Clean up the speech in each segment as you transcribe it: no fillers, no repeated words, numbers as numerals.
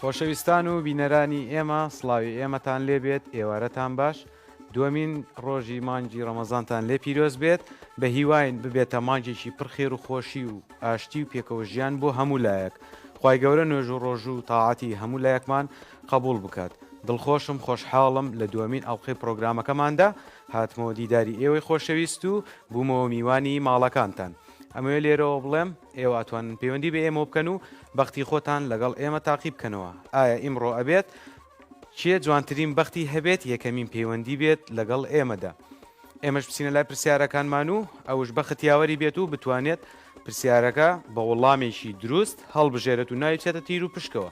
خۆشەویستان و بینەرانی ئێمە سڵاوی ئێمەتان لێبێت ئێوارەتان باش دووەمین ڕۆژی مانگی ڕەمەزانتان لێ پیرۆز بێت بە هیواین ببێتە مانگێکی پڕخێر و خۆشی و ئاشتی و پێکەوە ژیان بۆ هەموو لایەک خوای گەورە نوێژ و ڕۆژ و تاعاتی هەموو لایەکمان قبول بکات دڵخۆشم خۆشحاڵم لە دووەمین ئەڵقەی پرۆگرامەکەماندا هاتمەوە دیداری ئێوەی خۆشەویست و بوومەوە میوانی ماڵەکانتان ئەمەوێ لێرەوە بڵێم ئێوە ئەتوانن پەیوەندی بە ئێمە بکەن و بەختی خۆتان لەگەڵ ئێمە تاقی بکەنەوە ئایا ئیمڕۆ ئەبێت چیە جوانترین بەختی هەبێت یەکەمین پەیوەندی بێت لەگەڵ ئێمەدا ئێمەش بچینە لای پرسیارەکانمان و ئەوش بەختیاوەری بێت و بتوانێت پرسیارەکە بە وەڵامێکی دروست هەڵبژێرێت و ناوچێتە تیر و پشکەوە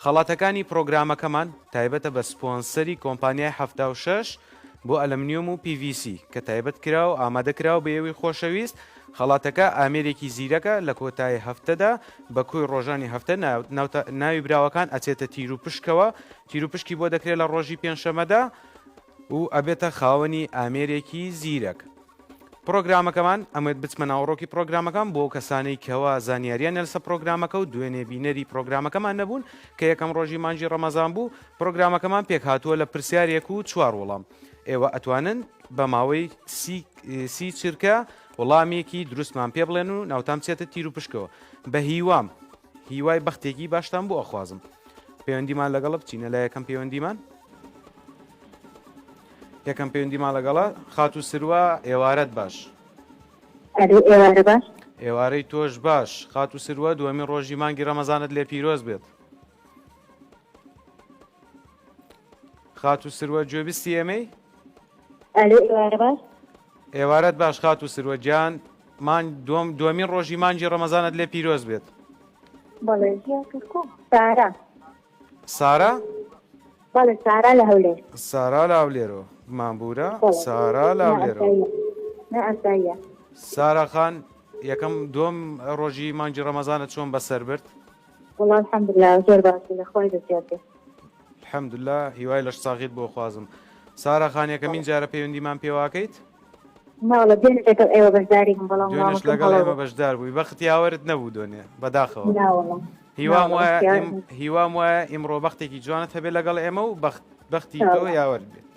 خەڵاتەکانی پرۆگرامەکەمان تایبەتە بە سپۆنسەری کۆمپانیای 76 بۆ ئەلمنیوم و PVC کە تایبەت کرا و ئامادەکراو بە ئێوەی خۆشەویست خەڵاتەکە ئامێرێکی زیرەکە لە کۆتایی هەفتەدا بە کۆی ڕۆژانی هەفتە ناوی براوەکان ئەچێتە تیر و پشکەوە تیر و پشکی بۆ دەکرێت لە ڕۆژی پێنجشەمەدا و ئەبێتە خاوەنی ئامێرێکی زیرەک پرۆگرامەکەمان ئەمێت بچمە ناوڕۆکی پرۆگرامەکان بۆ کەسانەی کەوا زانیاریان لەسەر پرۆگرامەکە و دوێنێ بینەری پرۆگرامەکەمان نەبوون کە یەکەم ڕۆژی مانگی ڕەمەزان بوو پرۆگرامەکەمان پێک هاتووە لە پرسیارێک و چوار وەڵام ئێوە ئەتوانن بە ماوەی سی چرکە وەڵامێکی دروستمان پێ بڵێن و ناوتام چێتە تیر و پشکەوە بە هیوام هیوای بەختێکی باشتان بۆ ئەخوازم پەیوەندیمان لەگەڵە بچینە لە یەکەم پەیوەندیمان یەکەم پەیوەندیمان لەگەڵە خات و سروە ئێوارەت باش ئێوارە باش ئێوارەی تۆش باش خات و سروە دووەمین ڕۆژی مانگی ڕەمەزانت لێ پیرۆز بێت خات و سروە گوێبیستی ئێمەی ئێوارە باش ئێوارەت باش خات و سروە گیان دووەمین ڕۆژی مانگی ڕەمەزانت لێ پیرۆز بێت بەڵێ سارا سارا بەڵێ سارا لە هەولێر سارا لە هەولێرەوە مامبورە سارا لە هەولێرەوە ئەساییە سارا خان یەکەم دوم ڕۆژی مانگی ڕەمەزانت چۆن بەسەر برد وەڵام الحەمدولله زۆر باشی لە خۆی دەستیاتێ الحەمدولله هیوای لەش ساغیت بۆ خوازم سارا خان یەکەمین جارە پەیوەندیمان پێواکەیت ناوڵە دوێنێ لەگەڵ ئێوە بەشداری بەڵام دوێنێش لەگەڵ ئێمە بەشدار بووی بەختیاوەرت نەبوو دوێنێ بەداخەوە هیوام وایە ئیمڕۆ بەختێکی جوانت هەبێت لەگەڵ ئێمە و بەختی تۆ یاوەرد بێت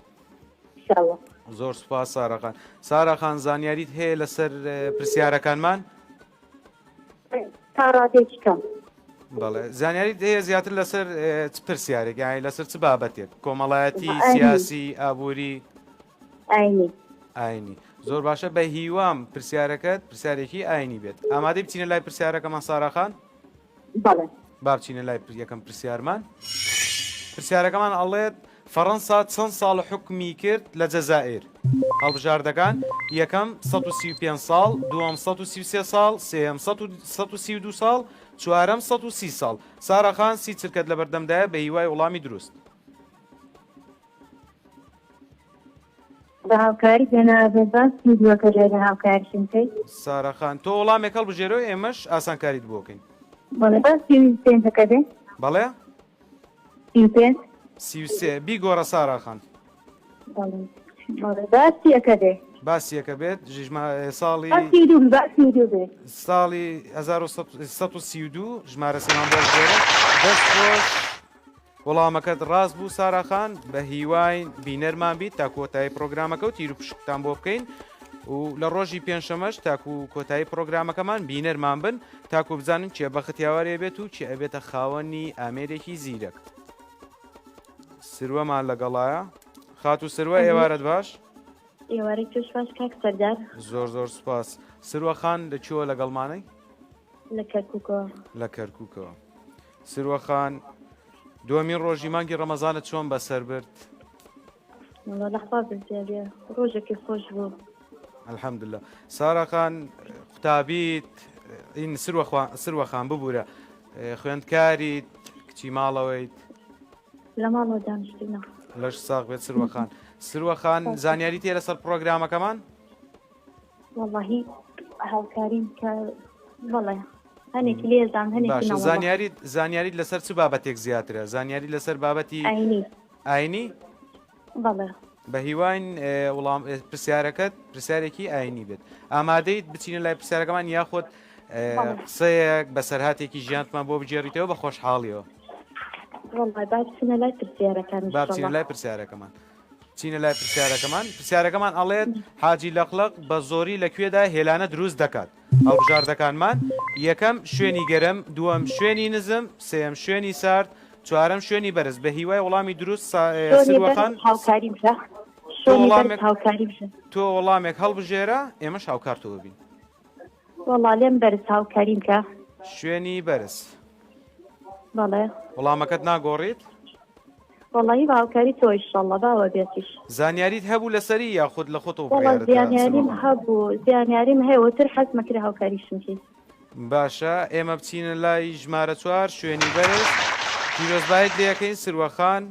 زۆر سوپاس سارەخان سارەخان زانیاریت هەیە لەسەر پرسیارەکانمان تا ڕادێکی کەم بەڵێ زانیاریت هەیە زیاتر لەسەر چ پرسیارێک یانی لەسەر چ بابەتێک کۆمەڵایەتی سیاسی ئابووری ئاینی زۆر باشە بە هیوام پرسیارەکەت پرسیارێکی ئاینی بێت ئامادەی بچینە لای پرسیارەکەمان سارەخان با بچینە لای یەکەم پرسیارمان پرسیارەکەمان ئەڵێت فەڕەنسا چەند ساڵ حکمی کرد لە جەزائیر هەڵبژاردەکان یەکەم 135 ساڵ دووەم 133 ساڵ سێەم 132 ساڵ چوارەم 130 ساڵ سارەخان سی چرکەت لە بەردەمدایە بە هیوای وەڵامی دروست بە هاوکاری پێنابێباستی دووەکە لێرە هاوکاریشم کەیت سارەخان تۆ وەڵامێک هەڵبژێرەوە ئێمەش ئاسانکاریت بۆ بکەین بەڵێ باس پێنجەکە دێ بەڵێ 35 بیگۆڕە سارەخان باسی ئەەکە دێ باسیەکە بێت ساڵی ساڵی 1932 ژمارە سەمان بۆ دەستخۆش وەڵامەکەت ڕاست بوو سارەخان بە هیوای بینەرمان بیت تا کۆتایی پرۆگرامەکە و تیر و پشکتان بۆ بکەین و لە ڕۆژی پێنجشەمەش تاکو کۆتایی پرۆگرامەکەمان بینەرمان بن تاکو بزانن چێ بەختیاوارێ بێت و چی ئەبێتە خاوەنی ئامێرێکی زیرەک سروەمان لەگەڵایە خات و سروە ئێوارەت باش ئێوارەی توش باش کاک سەردار زۆر سوپاس سروە خان لەکوێوە لەگەڵمانەی لە کەرکووکەوە سروە خان دووەمین ڕۆژی مانگی ڕەمەزانت چۆن بەسەر برد ڕۆژێکی خۆش بوو الحەمدولله سارەخان قوتابیت این سروە خان ببوورە خوێندکاریت کچی ماڵەوەیت لە ماڵەوە دانیشتینە لەش ساغ بێت سروە خان زانیاری تێ لەسەر پرۆگرامەکەمان وەڵڵاهی هاوکاریم کە بەڵێ هەنێکی لێزان هەنێکی زانیاریت لەسەر چ بابەتێک زیاترە زانیاری لەسەر بابەتی ئاینی بەڵێ بە هیواین وەڵام پرسیارەکەت پرسیارێکی ئاینی بێت ئامادەیت بچینە لای پرسیارەکەمان یاخۆت قسەیەک بە سەرهاتێکی ژیانتمان بۆ بجێڕیتەوە بە خۆشحاڵیەوە والله بعد سنة لا ترسيارة كان إن با شاء بچینە الله. لای پرسیارەکەمان چینە لای پرسیارەکەمان ئەڵێت حاجی لەقلق بە زۆری لەکوێدا هێلانە دروست دەکات هەڵبژاردەکانمان یەکەم شوێنی گەرم دووەم شوێنی نزم سێم شوێنی سارد چوارەم شوێنی بەرز بە هیوای وەڵامی دروست سروەخان هاوکاری بژە شۆنی بەرز هاوکاری بژە تۆ وەڵامێک هەڵبژێرە ئێمەش هاوکارتەوە بین والله لێم بەرز هاوکاری بکە شوێنی بەرز بەڵێ وەڵامەکەت ناگۆڕیت والله هاوکاری تۆ ئینشەڵڵا باوە بێتیش زانیاریت هەبوو لەسەری یاخود لە خۆتەوە والله بڕیارت دا زیانیاریم سروەخان؟ هەبوو زیانیاریم هەیە تر حەزمە کرد هاوکاریشم کرد باشە ئێمە بچینە لای ژمارە 4 شوێنی بەرز پیرۆزبایت لەکەین سروەخان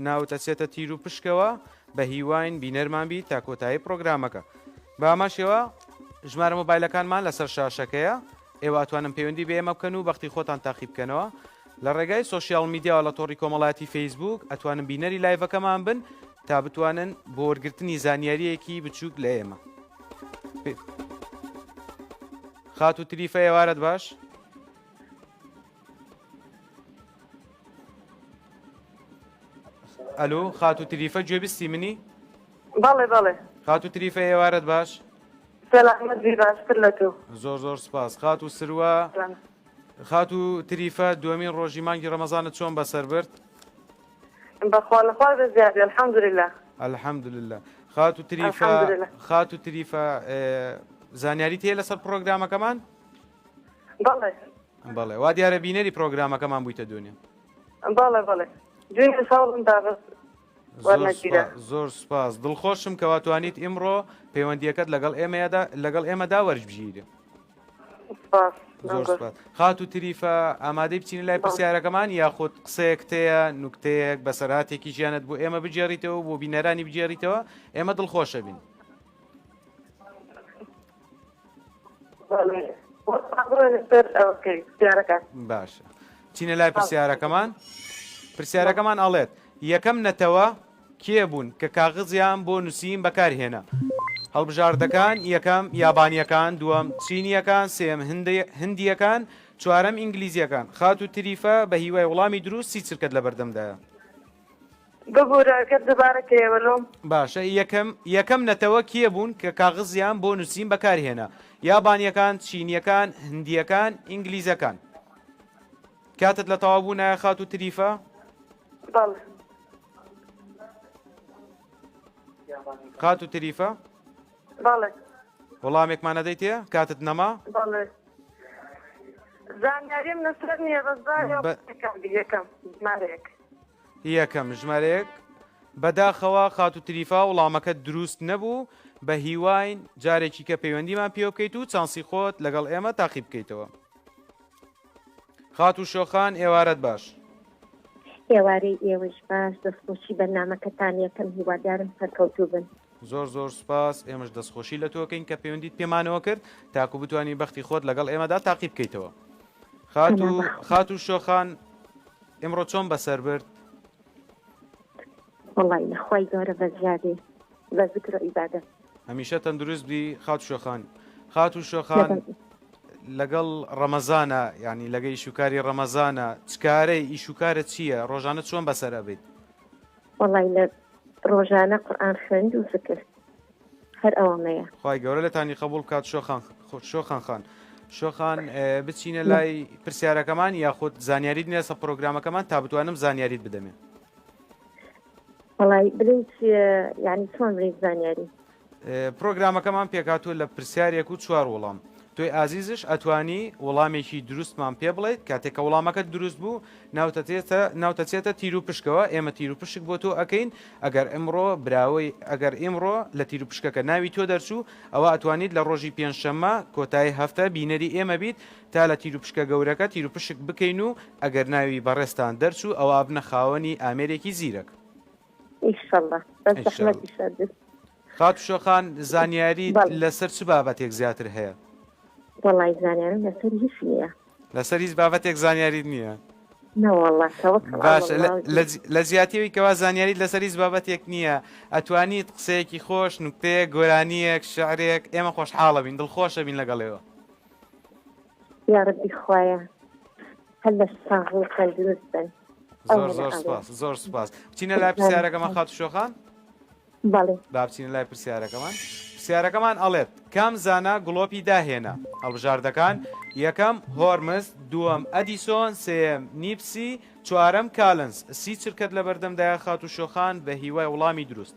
ناوتەچێتە تیر و پشکەوە بە هیواین بینەرمان بیت تا کۆتایی پرۆگرامەکە بە ئاماشەوە ژمارە مۆبایلەکانمان لەسەر شاشەکەیە ئێوە ئەتوانن پەیوەندی بە ئێمە بکەن و بەختی خۆتان تاقی بکەنەوە لە ڕێگای سوۆسیال میدیاوە لە تۆڕی کۆمەڵاتی فەیسبوک ئەتوانن بینەری لایڤەکەمان بن تا بتوانن بۆ وەرگرتنی زانیاریەکی بچووک لە ئێمە خات و تریفە ئێوارەت باش ئەلو خات و تریفە گوێبیستی منی بەڵێ بەڵێ خات و تریفە ئێوارەت باش سەلامەت باشتر لە تۆ زۆر زۆر سپاس خات و سروە خات و تریفە دووەمین ڕۆژی مانگی ڕەمەزانت چۆن بەسەر برد بەخوا لەخوا بەزیادی الحەمدولله الحەمدولله خات و تریفە الحەمدولله. خات و تریفە زانیاریت هەیە لەسەر پرۆگرامەکەمان بەڵێ بەڵێ وا دیارە بینەری پرۆگرامەکەمان بوویتە دنیا بەڵێ بەڵێ دوێنێ ساڵم دابست وەرنەگیرە. زۆر سپاس دڵخۆشم کە واتوانیت ئیمڕۆ پەیوەندیەکەت لەگەڵ ئێمەدا وەرجبژیرە سپاس زۆر سپاس خات و تریفە ئامادەی بچینە لای پرسیارەکەمان یاخود قسەیەک تەیە نوکتەیەک بەسەراتێکی ژیانت بۆ ئێمە بجێڕیتەوە بۆ بینەرانی بجێڕیتەوە ئێمە دڵخۆشە بین بەڵێ لەسەر ئەوەکەی پرسیارەکە باشە چینە لای پرسیارەکەمان ئەڵێت یەکەم نەتەوە کێ بوون کە کاغزیان بۆ نووسین بەکارهێنا هەڵبژاردەکان یەکەم یابانیەکان دووەم چینیەکان سێم هندیەکان چوارەم ئینگلیزیەکان خات و تریفە بە هیوای وەڵامی دروستی چرکت لە بەردەمدایە ببوورەکە دوبارە کێوەلۆم باشە یەکەم نەتەوە کێ بوون کە کاغزیان بۆ نووسین بەکارهێنا یابانیەکان چینیەکان هندیەکان ئینگلیزەکان کاتت لە تەواو بوو نایە خات و تریفە بەڵێ خات و تریفە بەڵێ وەڵامێکمان نەدەیت تێ کاتت نەما بەڵێ زانیاریم لەسەر نییە بەزدارەکەم یەکەم ژمارەیەک یەکەم ژمارەیەک بەداخەوە خات و تریفا وەڵامەکە دروست نەبوو بە هیواین جارێکی کە پەیوەندیمان پێ بکەیت و چانسی خۆت لەگەڵ ئێمە تاقی بکەیتەوە خات و شۆخان ئێوارەت باش ئێوارەی ئێوەش باش دەستخۆشی بەرنامەکەتان یەکەم هیوادارم سەرکەوتوو بن زۆر زۆر سپاس ئێمەش دەستخۆشی لە تۆکەین کە پەیوەندیت پێمانەوە کرد تاکو بتوانانی بەختی خۆت لەگەڵ ئێمەدا تاقی بکەیتەوە خات و شۆخان ئێمڕۆ چۆن بەسەر برد وڵی نەخوای گەورە بەزیادێ بە ذکر و عیبادەت هەمیشە تەندروست بی خات و شۆخان لەگەڵ ڕەمەزانە ینی لەگە ئیشوکاری ڕەمەزانە چکارەی ئیشوکارە چییە ڕۆژانە چۆن بەسەر بێت وڵی لە ڕۆژانە قورئان خوێند و ذکر هەر ئەوەمەیە خی گەورە لەتانی قبول بکات شۆخان بچینە لای پرسیارەکەمان یاخود زانیاریت نیە پرۆگرامەکەمان تا بتوانم زانیاریت بدەمێ وڵی بڵێ یعنی چۆن بڵێ زانیاری پرۆگرامەکەمان پێکاتوە لە پرسیارێک و چوار وەڵام تۆی ئازیزش ئەتوانی وەڵامێکی دروستمان پێ بڵێت کاتێکە وەڵامەکەت دروست بوو ناوتەچێتە تیر و پشکەوە ئێمە تیر و پشک بۆ تۆ ئەەکەین ئەگەر ئەمڕۆ براوەی ئەگەر ئێمڕۆ لە تیر و پشکەکە ناوی تۆ دەرچوو ئەوە ئەتوانیت لە ڕۆژی پێنجشەممە کۆتایی هەفتە بینەری ئێمە بیت تا لە تیر و پشکە گەورەکە تیر و پشک بکەین و ئەگەر ناوی بەڕێستان دەرچوو ئەوە بنە خاوەنی ئامێرێکی زیرەک ئیشەڵڵا بەس زەحمەتی شەردت خات و شۆخان زانیاری لەسەر چ بابەتێک زیاتر هەیە وڵی زانیارم لەسەر هیچ نییە لەسەر هیچ بابەتێک زانیاریت نییە نەوەڵڵا باش لە زیاتیەوەی کەوا زانیاریت لەسەر هیچ بابەتێک نییە ئەتوانیت قسەیەکی خۆش نوکتەیە گۆرانیەک شعرێک ئێمە خۆشحاڵە بین دڵخۆشە بین لەگەڵێەوە یا ڕەبی خوایە هەر لە ساغ و تەندروست بن زۆر سپاس زۆر سپاس بچینە لای پرسیارەکەمان خاتوشۆخان بەڵێ با بچینە لای پرسیارەکەمان پرسیارەکەمان ئەڵێت کام زانە گڵۆپی داهێنا هەڵبژاردەکان یەکەم هۆرمز دووەم ئەدیسۆن سێم نیپسی چوارەم کالنس سی چرکت لە بەردەمدایە خاتوشۆخان بە هیوای وڵامی دروست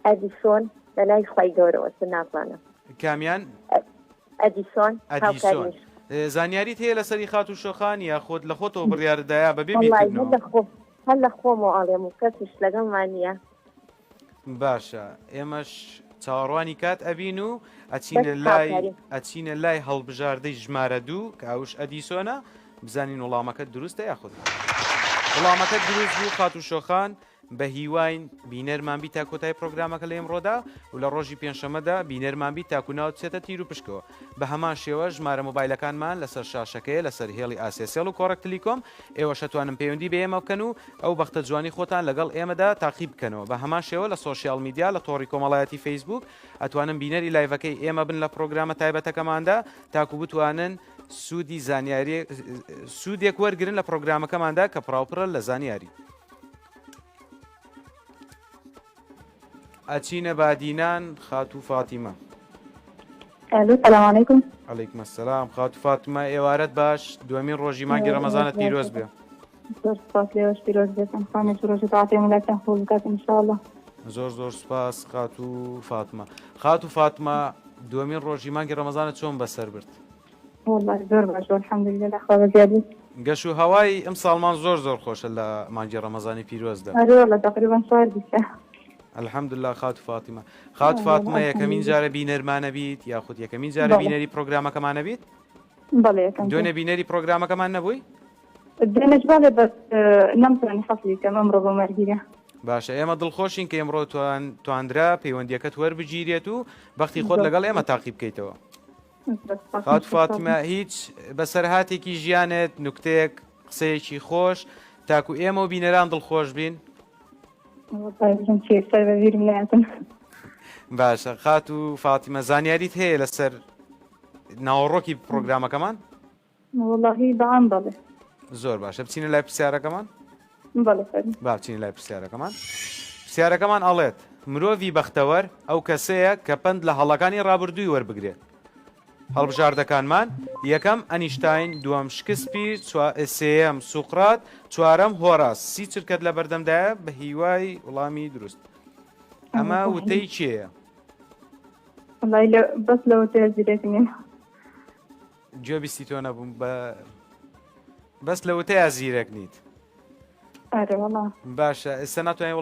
ئەدیسۆن لە لای خی گەورەوە نازانم کامیان ئەدیسۆن ئەدیسۆن زانیاریت هەیە لەسەری خاتوشۆخان یا خۆت لە خۆتەوە بڕیاردایە بەبێ بیرکردنەوە هەر لە خۆمەوە ئاڵێم و کەسیش لەگەڵمان نییە باشە ئێمەش چاوەڕوانی کات ئەبین و ئەچینە لای هەڵبژاردەی ژمارە دوو کە ئەوش ئەدیسۆنە بزانین وڵامەکەت دروستە یاخود وڵامەکەت دروست بوو خاتوشۆخان بە هیواین بینەرمان بی تا کۆتای پرۆگرامەکە لە ئێمڕۆدا و لە ڕۆژی پێنجشەمەدا بینەرمان بی تاکووناوت چێتە تیر و پشکەوە بە هەمان شێوە ژمارە مۆبایلەکانمان لەسەر شاشەکەی لەسەر هێڵی ئاسێسیێڵ و کۆڕەک تلیکۆم ئێوە شەتوانم پەیوەندی بە ئێمە بکەن و ئەو بەختە جوانی خۆتان لەگەڵ ئێمەدا تاقیب بکەنەوە بە هەمان شێوە لە سۆشیال میدیا لە تۆڕی کۆمەڵایەتی فەیسبوک ئەتوانن بینەری لایڤەکەی ئێمە بن لە پرۆگرامە تایبەتەکەماندا تاکو بتوانن سوودی زانیاری سوودێک وەرگرن لە پرۆگرامەکەماندا کە پراوپڕە لە زانیاری ئەچینە بادینان خاتو فاتیمە السلام علیکم عەلەیکم السلام خاتو فاتیمە ئێوارەت باش دووەمین ڕۆژی مانگی ڕەمەزانت پیرۆز بێ زۆر سپاس لێوەش پیرۆز بێتم خانێک ڕۆژی تاعاتێ وڵاتیان خۆش بکات ئینشاءالله زۆر سپاس خاتو فاتمە خاتو فاتمە دووەمین ڕۆژی مانگی ڕەمەزانت چۆن بەسەر برد والله زۆر باش الحەمدولله خوا بەزیادی گەش و هەوای ئەم ساڵمان زۆر خۆشە لە مانگی ڕەمەزانی پیرۆزدا ئەرێ والله تقریبا شوار دیسە الحەمدولله خاتو فاتمە خاتو فاتمە یەکەمین جارە بینەرمانە بیت یاخود یەکەمین جارە بینەری پرۆگرامەکەمانە بیت بەڵێ یەکەم دوێنێ بینەری پرۆگرامەکەمان نەبووی دێنەش باڵێ بەس نەمتوانی حەفڵی کەم ئەمڕۆ بۆ مەرگیرە باشە ئێمە دڵخۆشین کە ئێمڕۆ تواندرا پەیوەندیەکەت وەربگیرێت و بەختی خۆت لەگەڵ ئێمە تاقیب بکەیتەوە خاتو فاتمە هیچ بەسەرهاتێکی ژیانێت نوکتەیەک قسەیەکی خۆش تاکو ئێمە و بینەران دڵخۆش بین باشە خاتو فاتیمە زانیاریت هەیە لەسەر ناوەڕۆکی پرۆگرامەکەمان واللهی بەعام بەڵێ زۆر باشە بچینە لای پرسیارەکەمان بەڵێ با بچینە لای پرسیارەکەمان پرسیارەکەمان ئەڵێت مرۆڤی بەختەوەر ئەو کەسەیە کە پند لە هەڵەکانی ڕابردووی وەربگرێت هەڵبژاردەکانمان یەکەم ئەنیشتاین دووەم شکسپیر سێەم سوقرات چوارەم هۆراس سی چرکت لە بەردەمدایە بە هیوای وڵامی دروست ئەمە وتەی چێە بەس لە وتەیە زیرەکنین گوێ بیستی تۆ نەبووم بەس لە وتەیە زیرەک نیت ئەرێ وەڵا باشە ئێستا ناتوانین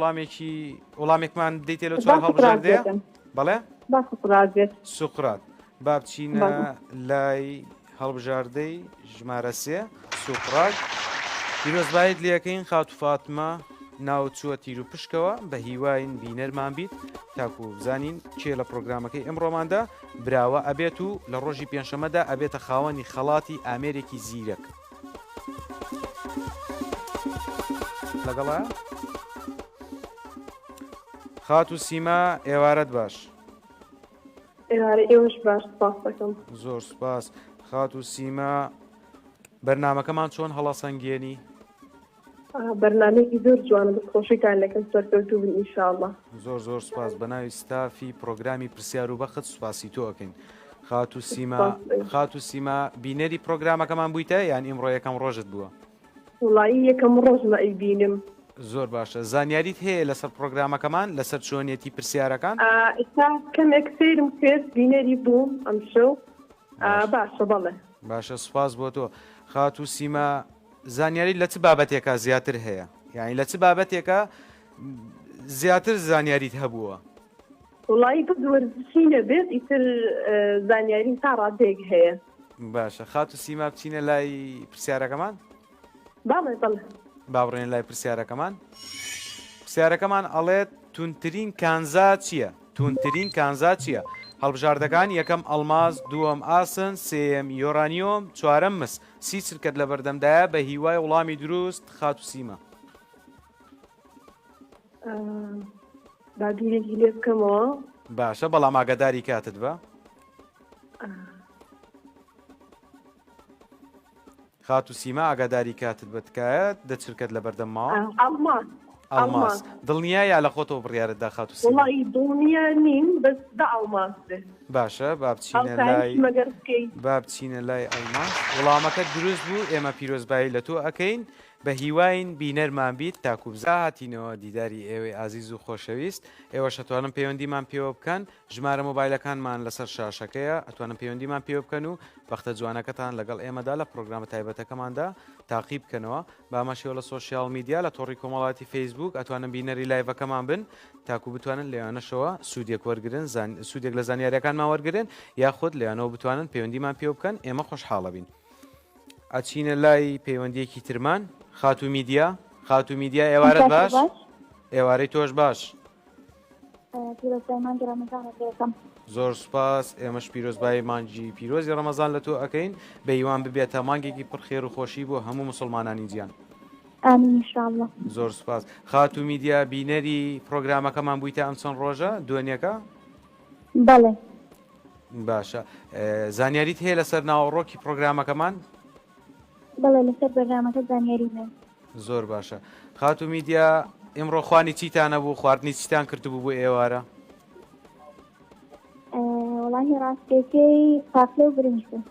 وەڵامێکمان بدەیتێ لە چوار هەڵبژاردەیە بەڵێ با سوقرات بێت سوقرات با بچینە لای هەڵبژاردەی ژمارە سێ سوقرات پیرۆزبایت لەکەین خاتو فاتمە ناوچووە تیر و پشکەوە بە هیواین بینەرمان بیت تاکو بزانین کێ لە پرۆگرامەکەی ئەمڕۆماندا براوە ئەبێت و لە ڕۆژی پێنجشەمەدا ئەبێتە خاوەنی خەڵاتی ئامێرێکی زیرەک لەگەڵە خاتو سیما ئێوارەت باش ئێوەش باش سپاس دەکەم زۆر سپاس خاتو سیما بەرنامەکەمان چۆن هەڵەسەنگێنی بەرنامەیەکی زۆر جوانە دڵخۆشیتان لەکەم سەرکەوتوو بن ئینشاءالله زۆر سپاس بە ناوی ستافی پرۆگرامی پرسیار و بەخت سوپاسی تۆ ئەکەین خاتو سیما بینەری پرۆگرامەکەمان بوویتە یان ئیمڕۆ یەکەم ڕۆژت بووە وڵایی یەکەم ڕۆژمە ئەیبینم زۆر باشە زانیاریت هەیە لەسەر پرۆگرامەکەمان لەسەر چۆنیەتی پرسیارەکان ئێستا کەمێک سێرم کرد بینەری بووم ئەمشەو باشە بەڵێ باشە سوپاس بۆ تۆ خاتو سیما زانیاری لە چ بابەتێکە زیاتر هەیە یعنی لە چ بابەتێکە زیاتر زانیاریت هەبووە وڵایی بە وەرزشی نەبێت ئیتر زانیاریم تا ڕادێک هەیە باشە خاتو سیما بچینە لای پرسیارەکەمان بەڵێ باڕێن لای پرسیارەکەمان ئەڵێت تونترین کانزا چییە هەڵبژاردەکان یەکەم ئەڵماز دووەم ئاسن سێم یۆرانیۆم چوارەم مس سی چرکت لە بەردەمدایە بە هیوای وڵامی دروست خاتو سیما بابینێکی لێ بکەمەوە باشە بەڵام ئاگاداری کاتت بە خات و سیما ئاگاداری کاتت بتکایەت دەچرکت لە بەردەم ماوە ئەڵماس دڵنیایە لە خۆتەوە بڕیارەتدا خات و سیما وڵی دڵنییا نیم بەس دا ئەڵماسێ باشە با بچینە لای ئەڵماس وەڵامەکەت دروست بوو ئێمە پیرۆزبایی لە تۆ ئەەکەین بە هیواین بینەرمان بیت تاکوبزا هاتینەوە دیداری ئێوەی ئازیز و خۆشەویست ئێوە ئەتوانم پەیوەندیمان پێوە بکەن ژمارە مۆبایلەکانمان لەسەر شاشەکەیە ئەتوانم پەیوەندیمان پێوە بکەن و بەختە جوانەکەتان لەگەڵ ئێمەدا لە پرۆگرامە تایبەتەکەماندا تاقیب بکەنەوە بامەشەوە لە سۆشیال میدیا لە تۆڕی کۆمەڵاتی فەیسبوک ئەتوانم بینەری لایڤەکەمان بن تاکو بتوانن لەوانەشەوە سوودێک وەرگن سوودێک لە زانیاریەکانمان وەرگن یاخود لەیانەوە بتوانن پەیوەندیمان پێوە بکەن ئێمە خۆشحاڵە بین ئەچینە لای پەیوەندیەکی ترمان خات و میدیا ئێوارەت باش ئێوارەی تۆش باش زۆر سوپاس ئێمەش پیرۆزبای مانجی پیرۆزی ڕەمەزان لە تۆ ئەەکەین بە هیوان ببێتە مانگێکی پڕخێر و خۆشی بۆ هەموو مسلمانانی جیان زۆر سوپاس خات و میدیا بینەری پرۆگرامەکەمان بوویتە ئەم چەند ڕۆژە دوێنێکە بەڵێ باشە زانیاریت هەیە لەسەر ناوەڕۆکی پرۆگرامەکەمان بەڵێ لەسەر بەرنامەکە زانیاری هەیە زۆر باشە خات و میدیا ئێمڕۆ خوانی چیتانە بوو خواردنی چیتان کردبوو بۆ ئێوارە وڵاهی ڕاستێکەی پاکلە و برنج بوو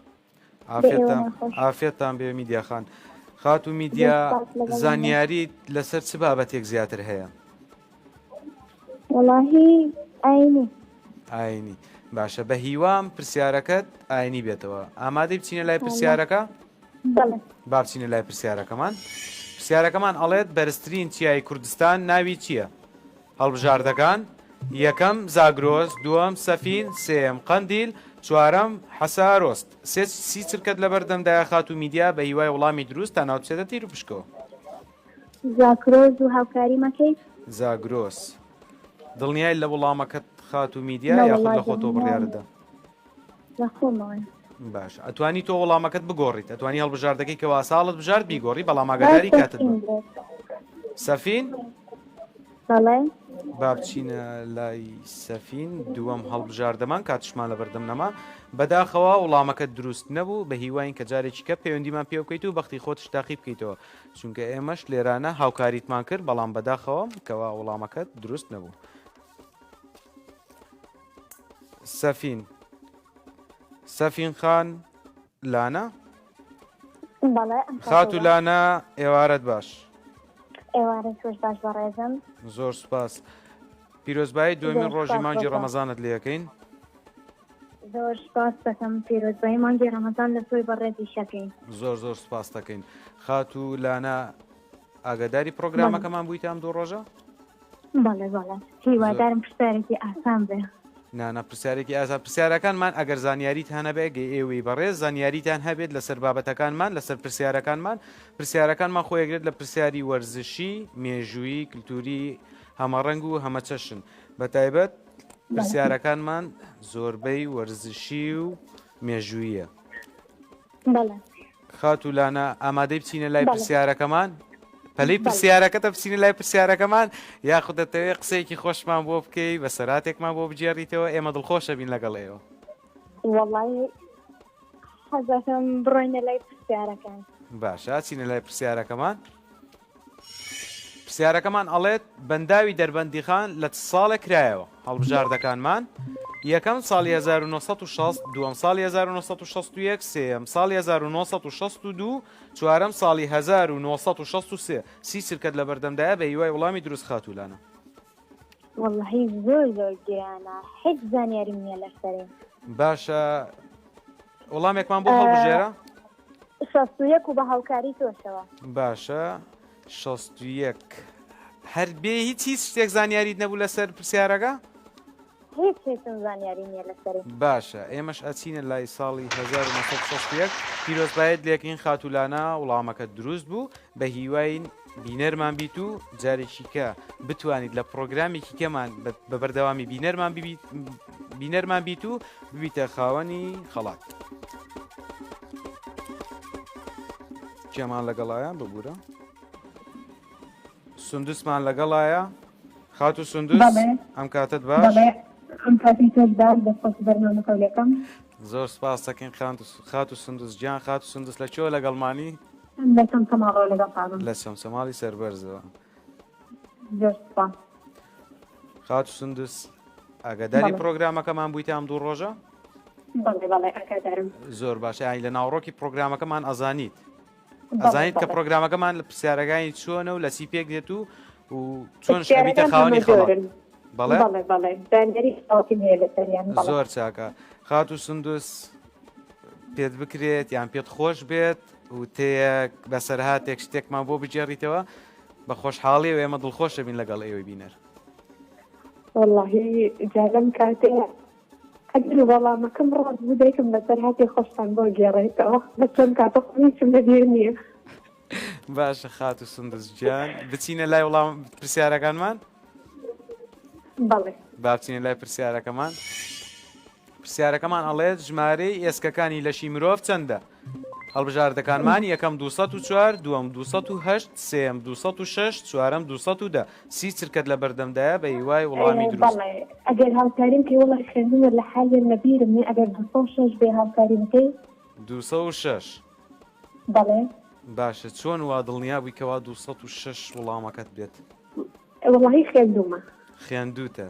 ئافێتان بێ میدیا خان خات و میدیا زانیاریت لەسەر چ بابەتێک زیاتر هەیە وڵاهی ئاینی باشە بە هیوام پرسیارەکەت ئاینی بێتەوە ئامادەی بچینە لای پرسیارەکە با بچینە لای پرسیارەکەمان پرسیارەکەمان ئەڵێت بەرزترین چیای کوردستان ناوی چییە هەڵبژاردەکان یەکەم زاگرۆز دووەم سەفین سێم قەندیل چوارەم حەسارۆست سی چرکت لە بەردەمدایە خات و میدیا بە هیوای وەڵامی دروست تا ناوچێتە تیر و پشکەوە زاکرۆز و هاوکاری مەکەیت زاگرۆس دڵنیای لە وەڵامەکەت خات و میدیا یاخود لە خۆتۆ بڕیارەدا باش ئەتوانی تۆ وەڵامەکەت بگۆڕیت ئەتوانی هەڵبژاردەکەی کەوا ساڵت بژارد بیگۆڕی بەڵام ئاگاداری کاتت سەفین با بچینە لای سەفین دووەم هەڵبژاردەمان کاتشمان لە بەردەم نەما بەداخەوە وەڵامەکەت دروست نەبوو بە هیواین کە جارێکی کە پەیوەندیمان پێ بکەیت و بەختی خۆت شتاقی بکەیتەوە چونکە ئێمەش لێرانە هاوکاریتمان کرد بەڵام بەداخەوە کەوا وەڵامەکەت دروست نەبوو سەفین خان لانە خات و لانە ئێوارەت باش زۆر سوپاس پیرۆزبایی دومین ڕۆژی مانگی ڕەمەزانت لێەکەین زۆر سپاس دەکەم پیرۆزبایی مانگی ڕەمەزان لە تۆی بەڕێزی شەکەین زۆر سپاس دەکەین خات و لانە ئاگاداری پرۆگرامەکەمان بوویت ئەم دوو ڕۆژە بەڵێ هیوادارم پرسیارێکی ئاسان بێ نانە پرسیارێکی ئازا پرسیارەکانمان ئەگەر زانیاریت هەنە بێگە ئێوەی بەڕێز زانیاریتان هەبێت لەسەر بابەتەکانمان لەسەر پرسیارەکانمان خۆیەگرێت لە پرسیاری وەرزشی مێژووی کللتوری هەمەڕەنگ و هەمە چەشن بە تایبەت پرسیارەکانمان زۆربەی وەرزشی و مێژوویە خات و لانە ئامادەی بچینە لای پرسیارەکەمان پەلەی پرسیارەکەتە بچینە لای پرسیارەکەمان یاخود دەتەوێت قسەیەکی خۆشمان بۆ بکەی بە سەراتێکمان بۆ بجێڕیتەوە ئێمە دڵخۆشە بین لەگەڵ ئێوە وەڵی حەزەکەم بڕۆینە لای پرسیارەکان باشە چینە لای پرسیارەکەمان ئەڵێت بەنداوی دەربەندیخان لە ساڵێک کرایەوە هەڵبژاردەکانمان یەکەم ساڵی 1960 دووەم ساڵی 1961 سێم ساڵی 1962 چوارەم ساڵی 1963 سی چرکت لە بەردەمدایە بە هیوای وەڵامی دروست خاتولانە وەڵی زۆر گرانە هیچ زانیاری نییە لەسەرێ باشە وەڵامێکمان بۆ هەڵبژێرە 61 و بە هاوکاری تۆشەوە باشە 61 هەر بێ هیچ شتێک زانیاریت نەبوو لەسەر پرسیارەکە هیچ زانیاری نییە لەسەری باشە ئێمەش ئەچینە لای ساڵی 1960 پیرۆزبایەت لێکین خاتولانە وەڵامەکە دروست بوو بە هیواین بینەرمان بیت و جارێکی کە بتوانیت لە پرۆگرامێکی کەمان بە بەردەوامی بینەرمان بیت و ببیتە خاوەنی خەڵات کێمان لەگەڵایە ببوورە سندوسمان لەگەڵایە خات و سندوس ئەم کاتت باش زۆر سپاس دەکەین خات و سندوس گیان خات و سندوس لە چۆ لەگەڵمانی لەسم تەماڕۆ لەگەڵ تاڕم لە سەمسەماڵی سەربەرزەوە. زۆر سپاس. خات و سندس ئاگاداری بەڵێ. پرۆگرامەکەمان بوویتە ئەم دوو ڕۆژە؟ بەڵێ بەڵێ ئاگادارم. زۆر باشە، یانی لە ناوڕۆکی پرۆگرامەکەمان ئەزانیت. بەڵێ، ئەزانیت کە بەڵێ. پرۆگرامەکەمان لە پرسیارەکانی چۆنە و لە چی پێک دێت و چۆن شەبیتە پرسیارەکان خاوەنی هەمە خەڵات. جۆرن. بەڵێ؟ بەڵێ بەڵێ زانیاری خەڵاتیم هەیە لەسەریان. بەڵێ. زۆر چاکە. خات و سندس پێت بکرێت یان پێت خۆش بێت و تەیەک بەسەرهاتێک شتێکمان بۆ بجێڕیتەوە بە خۆشحاڵی و ئێمە دڵخۆشە بین لەگەڵ ئێوەی بینەر. واللهی جالم کاتێ ئەگەر وەڵامەکەم ڕاست بوو دایکم لەسەر هاتی خۆشتان بۆ گێڕێتەوە بە چەند کاتە خۆیشم لەبیر نییە. باشە خات و سندس گیان بچینە لای وەڵام پرسیارەکانمان؟ بەڵێ. با بچینە لای پرسیارەکەمان. پرسیارەکەمان ئەڵێت ژمارەی ئێسکەکانی لەشی مرۆڤ چەندە؟ هەڵبژاردەکانمان یەکەم 204 دووەم 208 سێم 206 چوارەم 210 سی چرکت لە بەردەمدایە بە هیوای وەڵامی دروست. بەڵێ ئەگەر هاوکاریم کە وڵی خوێندنە لە حالێ نەبیرم نیە ئەگەر 206 بێ هاوکاری بکەی. 206 بەڵێ. باشە چۆن وا دڵنیا بووی کەوا 206 وەڵامەکەت بێت؟ واللهی خوێندومە. خوێندووتە.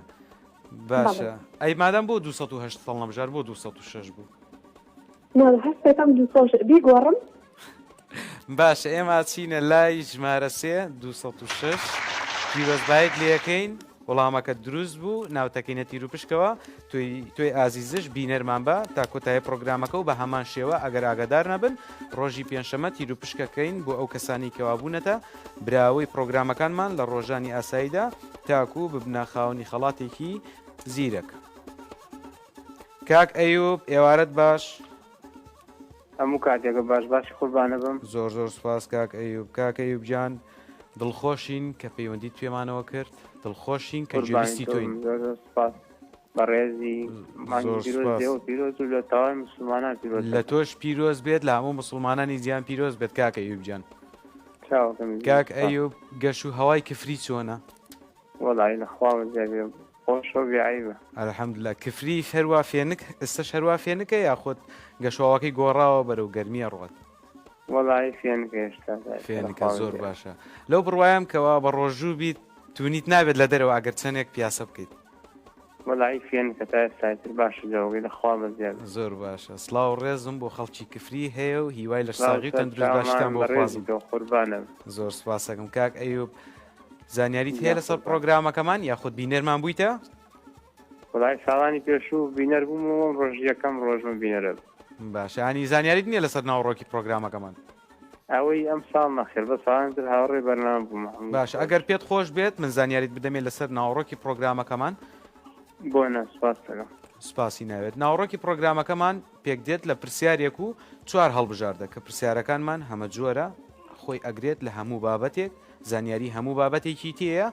باشە ئەی مادەم بۆ 208 ساڵ نەبژار بۆ 206 بوو. هەستێکم 206 بیگۆڕم. باشە ئێمە چینە لای ژمارە سێ 206 پیرۆزبایەک لەکەین وەڵامەکە دروست بوو ناوتەکەینە تیر و پشکەوە توی ئازیزش بینەرمان بە تا کۆتایە پرۆگرامەکە و بە هەمان شێوە ئەگەر ئاگادار نەبن ڕۆژی پێنجشەمە تیر و پشکەکەین بۆ ئەو کەسانی کەوابوونەتە براوەی پرۆگرامەکانمان لە ڕۆژانی ئاساییدا تاکو ببنە خاوەنی خەڵاتێکی زیرەک. کاک ئەیوب ئێوارەت باش. هەموو کاتێکە باشی قوربانە بم. زۆر زۆر سپاس کاک ئەیوب. کاک ئەیوب گیان دڵخۆشین کە پەیوەندیت پێمانەوە کرد، دڵخۆشین کە گوێبیستی تۆین. زۆر سپاس بەڕێزی مانگیرۆز پیرۆز و لە تاوای مسلمانان پیرۆز لە تۆش پیرۆز بێت لە هەموو مسلمانانی زیان پیرۆز بێت کاک ئەیوب گیان. کاک ئەیوب گەش و هەوای کفری چۆنە؟ وەڵی لەخواوە زیابێ خۆشە بێعیبە. ئەلحەمدوللا. کفری هەروە فێنک ئێستش هەروە فێنکە یاخۆت گەشواوەکەی گۆڕاوە بەرەو گەرمیە ڕوات؟ وەڵی فێنکە هێشتا فێنکە زۆر باشە. لەو بڕوایم کەوا بە ڕۆژوو بیت تونیت نابێت لە دەرەوە ئەگەر چەندێک پیاسە بکەیت. وەڵی فێنکە تا ئێستاتر باشە جەوەی لەخوا بە زیاد. زۆر باشە. سڵاو ڕێزم بۆ خەڵکی کفری هەیە و هیوای لە ساغی تەندروست باشتان بۆ خوازم. قوربانە. زۆر سپاسەکەم کاک ئەیوب. زانیاریت هەیە لەسەر پرۆگرامەکەمان یاخود بینەرمان بوویتە؟ وەڵی ساڵانی پێشوو بینەر بووم ڕۆژ یەکەم ڕۆژم بینەرە. باشە ینی زانیاریت نییە لەسەر ناوڕۆکی پرۆگرامەکەمان؟ ئەوەی ئەم ساڵ نەخێر بە ساڵانتر هاوڕێ بەرنامە بووم. باش ئەگەر پێت خۆش بێت من زانیاریت بدەمێت لەسەر ناوڕۆکی پرۆگرامەکەمان. بۆنە سپاس دەکەم. سپاسی ناوێت. ناوڕۆکی پرۆگرامەکەمان پێک دێت لە پرسیارێک و چوار هەڵبژاردە کە پرسیارەکانمان هەمە جۆرە خۆی ئەگرێت لە هەموو بابەتێک زانیاری هەموو بابەتێکی تەیە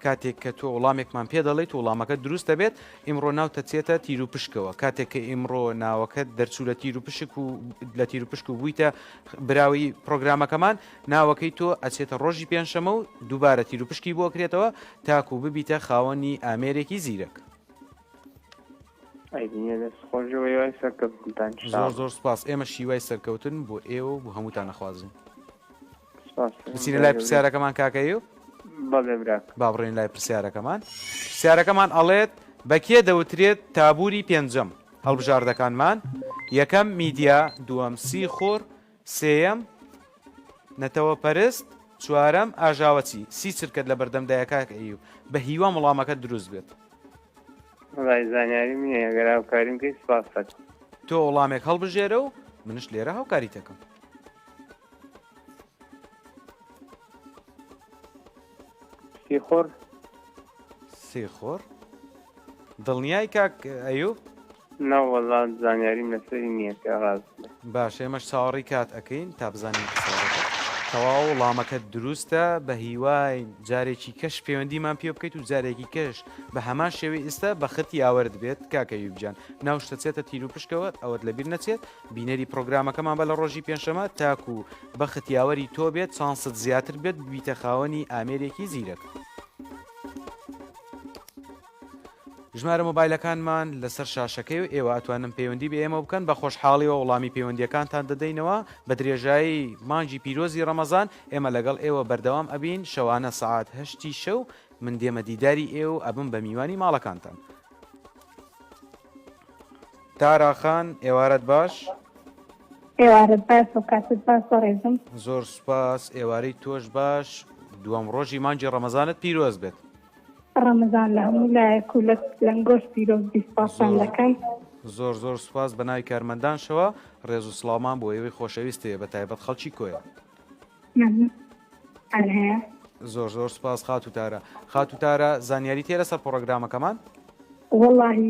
کاتێک کە تۆ وڵامێکمان پێ دەڵێت وڵامەکە دروست دەبێت ئیمڕۆ ناو دەچێتە تیر و پشکەوە کاتێک کە ئیمڕۆ ناوەکەت دەرچوو لە تیر و پشک و لە تیر و پشک و بوویتە براوی پرۆگرامەکەمان ناوەکەی تۆ ئەچێتە ڕۆژی پێنجشەمە و دووبارە تیر و پشکی بۆ کرێتەوە تاکو ببیتە خاوەنی ئامێرێکی زیرەک. زۆر زۆر سپاس. ئێمە شیوای سەرکەوتن بۆ ئێوە بۆ هەمووتان نەخوازن. بچینە لای پرسیارەکەمان کاکەیە با بڕێن لای پرسیارەکەمان. پرسیارەکەمان ئەڵێت بەکێ دەوترێت تابووری پێنجەم؟ هەڵبژاردەکانمان یەکەم میدیا، دووەم سی خۆر، سێیەم نەتەوە پەرست، چوارەم ئاژاوەچی. سی چرکت لە بەردەمدایە کاکەیە بە هیوا وەڵامەکە دروست بێت. زانیاری منە ئەگەر هاوکاریم کەی سپاس دەکەم. تۆ وەڵامێک هەڵبژێرە و منش لێرە هاوکاریت دەکەم. سێ خۆر دڵنیای کاک ئەیوب؟ ناوەڵات زانیاریم لەسەری نییە کە ڕاست. باش ئێمەش چاوەڕی کات ئەەکەین تا بزانین تەواو وەڵامەکە دروستە بە هیوای جارێکی کەش پەیوەندیمان پێ بکەیت و جارێکی کەش بە هەمان شێوەی ئێستا بە خەتی یاوەرد بێت کاکە ئەیوبجان ناوشتە چێتە تیر و پشکەوە ئەوەت لەبیر نەچێت بینەری پرۆگرامەکەمان بە لە ڕۆژی پێنجشەمە تاکو بە ختیاوەری تۆ بێت چانست زیاتر بێت بیتە خاوەنی ئامێرێکی زیرەک. ژمارە مۆبایلەکانمان لەسەر شاشەکەی و ئێوە ئەتوانن پەیوەندی بە ئێمە بکەن بە خۆشحاڵیەوە وەڵامی پەیوەندیەکانتان دەدەینەوە بە درێژایی مانگی پیرۆزی ڕەمەزان ئێمە لەگەڵ ئێوە بەردەوام ئەبین شەوانە سەعات 8 شەو من دێمە دیداری ئێوە ئەبم بە میوانی ماڵەکانتان. تاراخان ئێوارەت باش. ئێوارەت باش و کاتت باش ڕێزم. زۆر سوپاس ئێوارەی تۆش باش. دووەم ڕۆژی مانگی ڕەمەزانت پیرۆز بێت. ڕەمەزان لە هەموو لایەک و لە لەنگۆش پیرۆز بیسپاسان دەکەن. زۆر زۆر سوپاس بە ناوی کارمەندانشەوە ڕێز و سڵامان بۆ ئێوەی خۆشەویستەیە بە تایبەت خەڵکی کۆیە. زۆر زۆر سوپاس خات و تارە زانیاری تێ لەسەر پرۆگرامەکەمان. واللهی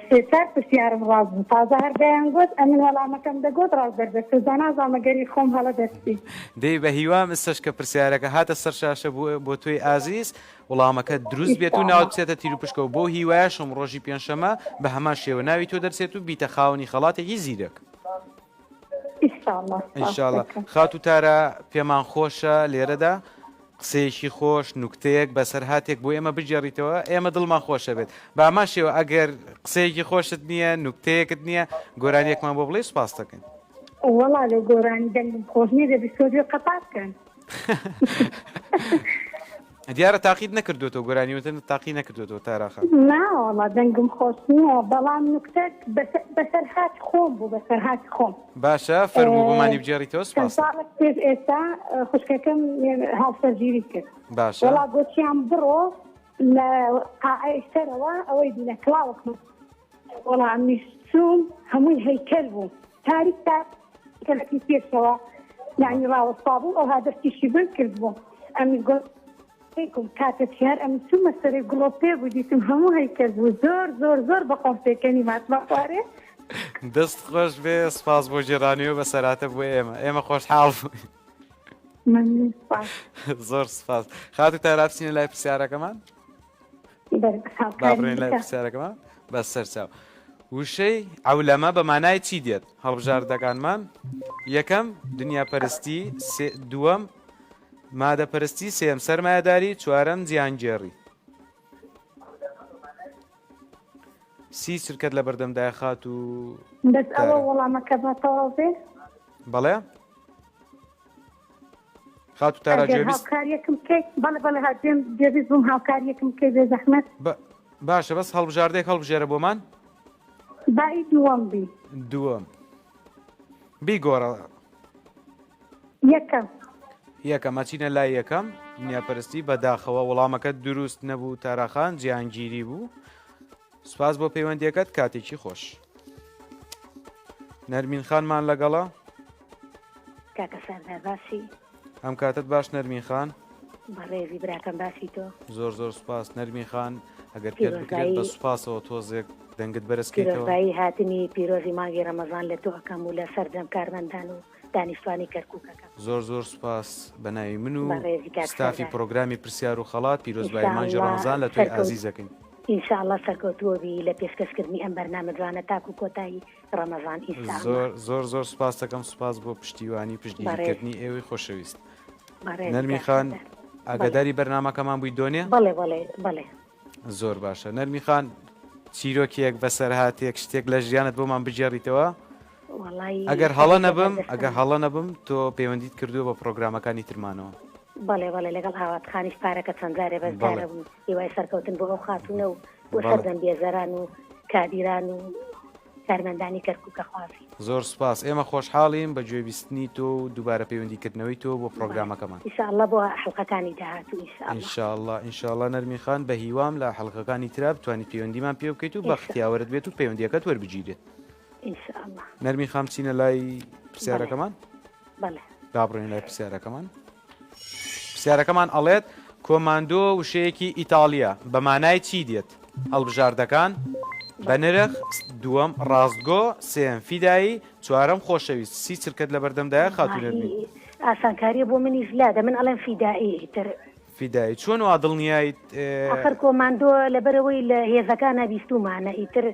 سێچار پرسیارم ڕاست بوو تازە هەردەیان گوت ئەمن وەڵامەکەم دەگوت ڕاست دەردەست زانازامەگەری خۆم هەڵە دەستی دەی بە هیوام ئستش کە پرسیارەکە هاتە سەر شاشە بۆ توی ئازیز وەڵامەکە دروست بێت و ناوچێتە تیر و پشکە و بۆ هیوایشم ڕۆژی پێنجشەمە بە هەمان شێوە ناوی تۆ دەرسێت و بیتە خاوەنی خەڵاتێکی زیرەک. ئینشاءڵڵا خات و تارە پێمان خۆشە لێرەدا قسەیەکی خۆش نوکتەیەک بەسەر هاتێک بۆ ئێمە بجێڕیتەوە ئێمە دڵمان خۆشە بێت بامان شێوە ئەگەر قسەیەکی خۆشت نییە نوکتەیەکت نییە گۆرانیەکمان بۆ بڵێ سوپاس دەکەین. وەڵا لە گۆرانی دەنگم خۆش نیە دەبی سۆدیۆ قەپاتکەن. دیارە تاقید نەکردوێتەوە گۆرانیوتن تاقی نەکردوێتەوە تاراخە. ناوەڵا دەنگم خۆش نییە بەڵام نوکتەت بەسەر هات خۆم بوو بەسەر هات خۆم. باشە فەرموو بۆمانی بجێڕیتەوە سوپاس. ساڵێک پێش ئێستا خوشکەکەم هاوسەرگیری کرد. باشە وەڵا گوتیان بڕۆ لە قاعەی سەرەوە ئەوەی بینە کڵاوەکم وەڵا میشتوم هەمووی هەیکەل بوو تاریک تا کەلەکی پێشەوە یعنی ڕاوەستا بوو ئەو هادەستیشی بن کرد بوو ئەمی گوت کاتت هەر ئەم چوومە سەرێ گڵۆپێ بوو دیتم هەموو هەیکەل بوو زۆر زۆر زۆر بەخۆم پێکەنی ماتمەخوارێ دەست خۆش بێ سپاس بۆ جێرانیەوە بە سەراتە بۆ ئێمە خۆشحاڵ بووین. زۆر سپاس خات و تارا بچینە لای پرسیارەکەمان بابڕێن لای پرسیارەکەمان بە سەرچاو وشەی ئەولەمە بە مانای چی دێت هەڵبژاردەکانمان یەکەم دنیاپەرستی دووەم مادەپەرستی سێم سەرمایەداری چوارەم جیهانگێڕی. سی چرکەت لە بەردەمدای خات و دەست ئەوە وەڵامەکە باتەواو بێ بەڵێ خات و تارا جێویست هاوکاریەکم بکەیت بەڵێ بەڵێ هاتێم جێویست بووم هاوکاریەکم بکەیت بێ زەحمەت. باشە بەس هەڵبژاردەیەک هەڵبژێرە بۆمان بای دووەم بی دووەم بیگۆڕە یەکەم ئەچینە لای یەکەم دنیاپەرستی بەداخەوە وەڵامەکە دروست نەبوو تاراخان جیهانگیری بوو. سوپاس بۆ پەیوەندیەکەت کاتێکی خۆش. نەرمین خانمان لەگەڵە باسی ئەم کاتت باش نەرمین خان بەڕێزی براکەم باسی تۆ زۆر زۆر سوپاس نەرمین خان ئەگەر پێ بکرێت بە سوپاسەوە تۆزێک دەنگت بەرزکەیتەوە. پیرۆزبایی هاتنی پیرۆزی مانگی ڕەمەزان لە تۆ ئەەکەم و لە سەردەم کارمەندان و دانیشتوانی کەرکووکەکەم. زۆر زۆر سوپاس بە ناوی من و ستافی پرۆگرامی پرسیار و خەڵات پیرۆزبایی مانگی ڕەمەزان لە توی ئازیزەکەین. ئینشاءڵڵا سەرکەوتووەبی لە پێشکەشکردنی ئەم بەرنامە جوانە تاکو کۆتایی ڕەمەزان زۆر زۆر سوپاس دەکەم سوپاس بۆ پشتیوانی پشتگیریکردنی ئێوەی خۆشەویست. نەرمی خان ئاگاداری بەرنامەکەمان بووی دۆنێ؟ بەڵێ زۆر باشە. نەرمی خان چیرۆکێک بەسەر هاتێک شتێک لە ژیانت بۆمان بجێڕیتەوە ئەگەر هەڵە نەبم تۆ پەیوەندیت کردووە بە پرۆگرامەکانی ترمانەوە. بەڵێ لەگەڵ هاوات خانیش پارەکە چەند جارێ بەشدارە بوون هیوای سەرکەوتن بۆ ئەو خاتونە و بۆ سەردەم بێزەران و کابیران و کارمەندانی کەرکووکە خوازی. زۆر سوپاس ئێمە خۆشحاڵین بە گوێبیستنی تۆ و دووبارە پەیوەندیکردنەوەی تۆ بۆ پرۆگرامەکەمان. ئینشاءڵڵا بۆ حەڵقەکانی داهاتوو ئینشاءڵڵا نەرمی خان بە هیوام لە حەڵقەکانی ترا بتوانیت پەیوەندیمان پێ بکەیت و بەختیاوەرت بێت و پەیوەندیەکەت وەربگیرێت. ئینشاءڵڵا. نەرمی خام چینە لای پرسیارەکەمان؟ بەڵێ دابڕێن لای پرسیارەکەمان. پرسیارەکەمان ئەڵێت کۆماندۆ وشەیەکی ئیتاڵیا بە مانای چی دێت؟ هەڵبژاردەکان بە نرخ دووەم ڕاستگۆ سێم فیدایی چوارەم خۆشەویست. سی چرکەت لە بەردەمدایە خاتون نەرمی ئاسانکاریە بۆ منیش لادە من ئەڵێم فیدایی چۆن وا دڵنیایت ئەخر کۆماندۆ لەبەرەوەی لە هێزەکانە بیستومانە ئیتر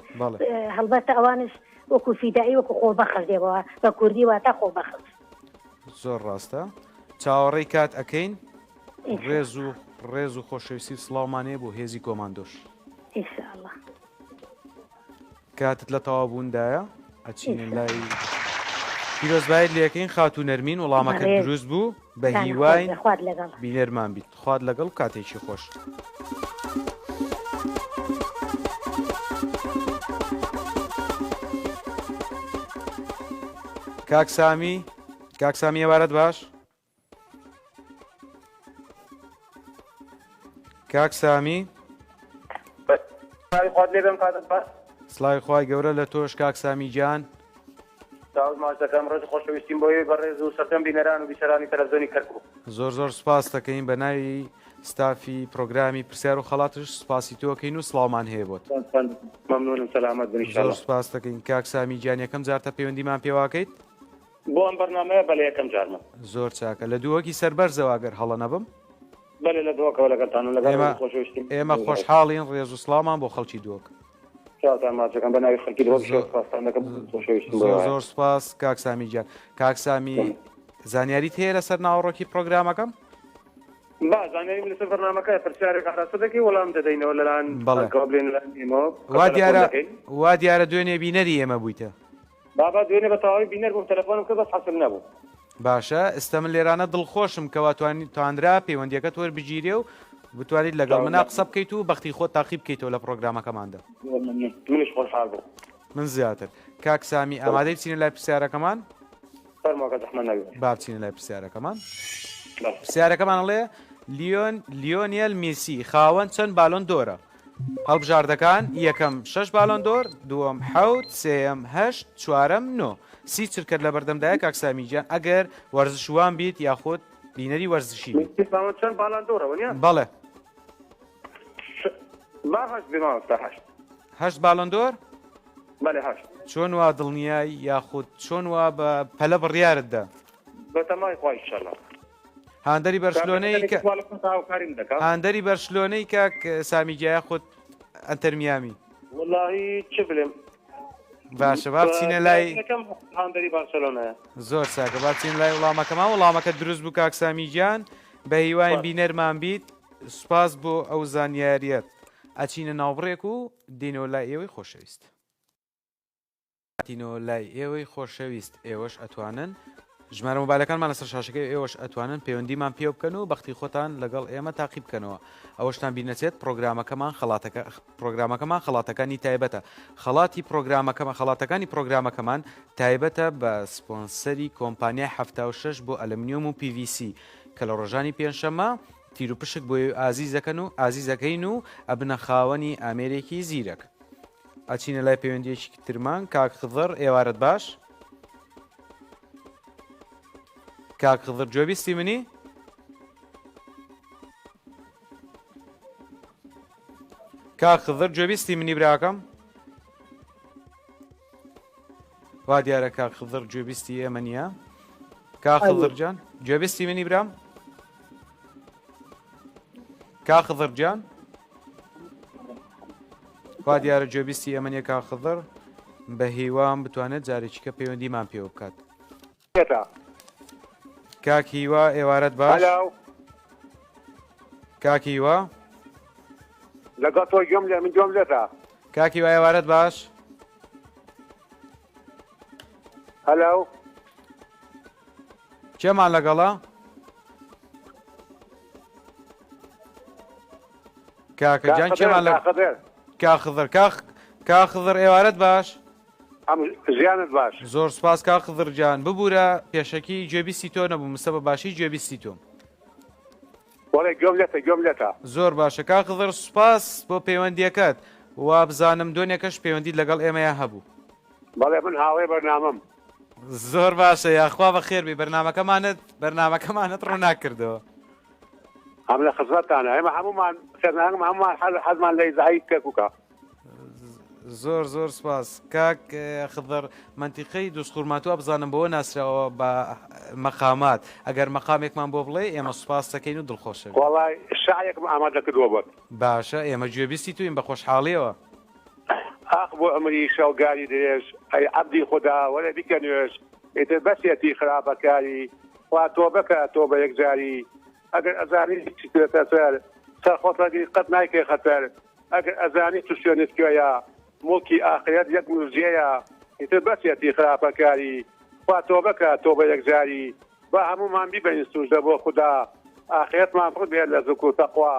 هەڵبەتە ئەوانش وەکو فیدایی وەکو خۆبەخش دێەوە بە کوردی واتە خۆبەخش. زۆر ڕاستە چاوەڕێی کات ئەەکەین ڕێز و خۆشەویستی سڵاومانەیە بۆ هێزی کۆماندۆش. ئینشاءڵڵا کاتت لە تەوابووندایە ئەچینە لای پیرۆزبایت لەکەین خاتو نەرمین وەڵامەکە دروست بوو بە هیواین بینەرمان بیت خوارد لەگەڵ کاتێکی خۆش. کاکسامی ێوارەت باش کاکسامی سڵاوی خوای گەورە لە تۆش کاکسامی گیان ماچەکەم ڕۆژ خۆشەویستیم بۆی بەڕێز و سەردەم بینەران و بیسەرانی تەلەڤیزیۆنی کەرکوو زۆر سپاس دەکەین بە ناوی ستافی پرۆگرامی پرسیار و خەڵاتش سپاسی تۆکەین و سڵاومان هەیە بۆت. مەمنونم سەلامەت بن زۆر سپاس دەکەین کاکسامی گیان یەکەم جارتە پەیوەندیمان پێواکەیت بۆ ئەم بەرنامەیە بەلە یەکەم جارمە زۆر چاکە لە دووەکی سەربەرزەواگەر هەڵە نەبم بەلێ لە دووەکەوە لەگەڵتان لەگەڵ خۆشەویستیم ئێمە خۆشحاڵین ڕێز و سڵامان بۆ خەڵکی دووەک ماچەکەم بە ناوی خەڵکی زۆر سپاس کاکسامی گیان. کاکسامی زانیاریت هەیە لەسەر ناوەڕۆکی پرۆگرامەکەم؟ زانیاریم لەسەر بەرنامەکە پرسیارێک ئاراسە دەکەی وەڵام دەدەینەوە لەلایەن وا دیارە دوێنێ بینەری ئێمە بوویتە بابا دوێنێ بە تەواوی بینەر بووم تەلەفۆنم کە بەس حەسم نەبوو. باشە ئێستا من لێرانە دڵخۆشم کەوا توانرا پەیوەندیەکەت وەربگیرێ و بتوانیت لەگەڵ منا قسە بکەیت و بەختی خۆت تاقی بکەیتەوە لە پرۆگرامەکەماندا. منیش خۆشحاڵ بووم. من زیاتر. کاکسامی ئامادەی بچینە لای پرسیارەکەمان؟ فەرمووە زەحمەت نەبێت. با بچینە لای پرسیارەکەمان. پرسیارەکەمان ئەڵێ لیۆنێل میسی خاوەن چەند بالۆن دۆرە؟ هەڵبژاردەکان یەکەم 6 بالۆن دۆر، دووەم 7، سێەم 8، چوارەم 9. سی چرکرد لە بەردەمدایە کاکسامی گیان ئەگەر وەرزشوان بیت یاخۆت بینەری وەرزشی چەند بالۆن دۆرەوە نیە؟ بەڵێ 8 بالۆن دۆر؟ بەڵێ 8. چۆن وا دڵنیای یاخود چۆن وا بە پەلە بڕیارتدا؟ بەتەمای خوای ئینشاءالله. هاندەری بەرشلۆنەی کاک سامی گیایە خۆت ئەنتەر میامی وەڵاهی چ بڵێم باشە با بچینە لای هاندەری بارسەلۆنایە. زۆر چاکە با بچین لای وەڵامەکەمان. وەڵامەکە دروست بوو کاک سامی گیان بە هیواین بینەرمان بیت. سوپاس بۆ ئەو زانیاریەت. ئەچینە ناوبڕێک و دینەوە لای ئێوەی خۆشەویست. دینەوە لای ئێوەی خۆشەویست ئێوەش ئەتوانن ژمارە مۆبایلەکانمان لەسەر شاشەکەی ئێوەش ئەتوانن پەیوەندیمان پێ بکەن و بەختی خۆتان لەگەڵ ئێمە تاقی بکەنەوە. ئەوەشتان بینەچێت پرۆگرامەکەمان خەڵاتەکانی تایبەتە. خەڵاتەکانی پرۆگرامەکەمان تایبەتە بە سپۆنسەری کۆمپانیای 76 بۆ ئەلمنیۆم و PVC کە لە ڕۆژانی پێنجشەممە تیر و پشک بۆ ئازیزەکەین و ئەبنە خاوەنی ئامێرێکی زیرەک. ئەچینە لای پەیوەندیەکی ترمان. کاک خضر ئێوارەت باش. کاک خضر گوێبیستی منی؟ کاک خضر گوێبیستی منی براکەم؟ وا دیارە کاک خضر گوێبیستی ئێمە نییە. کاک خضر جان گوێبیستی منی برام؟ کاک خضر جان وا دیارە گوێبیستی ئێمە نییە. کاک خضر بە هیوام بتوانێت جارێکیکە پەیوەندیمان پێوە بکات. کاک هیوا ئێوارەت باش. کاک هیوا لەگەڵ تۆ گوێم لێ من گوێم لێتە. کاک هیوا ئێوارەت باش. هەلو کێمان لەگەڵا؟ کاکە جان کێمان لە کاک خضر. کاک خضر ئێوارەت باش. ژیانت باش. زۆر سپاس کاک خضر جان. ببوورە پێشەکی گوێبیستی تۆ نەبوو مستە بە باشی گوێبیستی تۆم. وەڵێ گوێم لێتە. زۆر باشە کاک خضر سوپاس بۆ پەیوەندیەکەت. وا بزانم دۆنێکەش پەیوەندی لەگەڵ ئێمەیە هەبوو. بەڵێ من هاوێ بەرنامەم. زۆر باشە یاخوا بە خێربی بەرنامەکەمانت ڕووناک کردەوە. ئەم لە خزمەتتانە ئێمە هەمومان هەمومان حەزمان لە ئیزایی کەرکووکە. زۆر سپاس کاک خضر منتیقەی دووسخورماتوە بزانم بەوە ناسراوە بە مەقامات ئەگەر مەقامێکمان بۆ بڵێ ئێمە سوپاس دەکەین و دڵخۆشە. وەڵای شایەکم ئامادە کردووە بۆت. باشە ئێمە گوێبیستی توین بە خۆشحاڵیەوە. ئاخ بۆ ئەمری شەوگاری درێژ ئەی عەبدی خوددا وەرە بیکە نوێژ ئیتر بەسێتی خراپەکاری وا تۆ بکە تۆ بە یەکجاری ئەگەر ئەزانی چیترێتە سەر سەرخۆتەگیری قەت نایکەی خەتەر ئەگەر ئەزانی تو شوێنت کوێیە مڵکی ئاخرەت یەک نوژێیە ئیتر بەسێتی خراپەکاری خوا تۆبەکە تۆبە یەکجاری با هەمومان بیبەین سوژدە بۆ خوددا ئاخرەتمان پڕ بێت لە زوک و تەقوا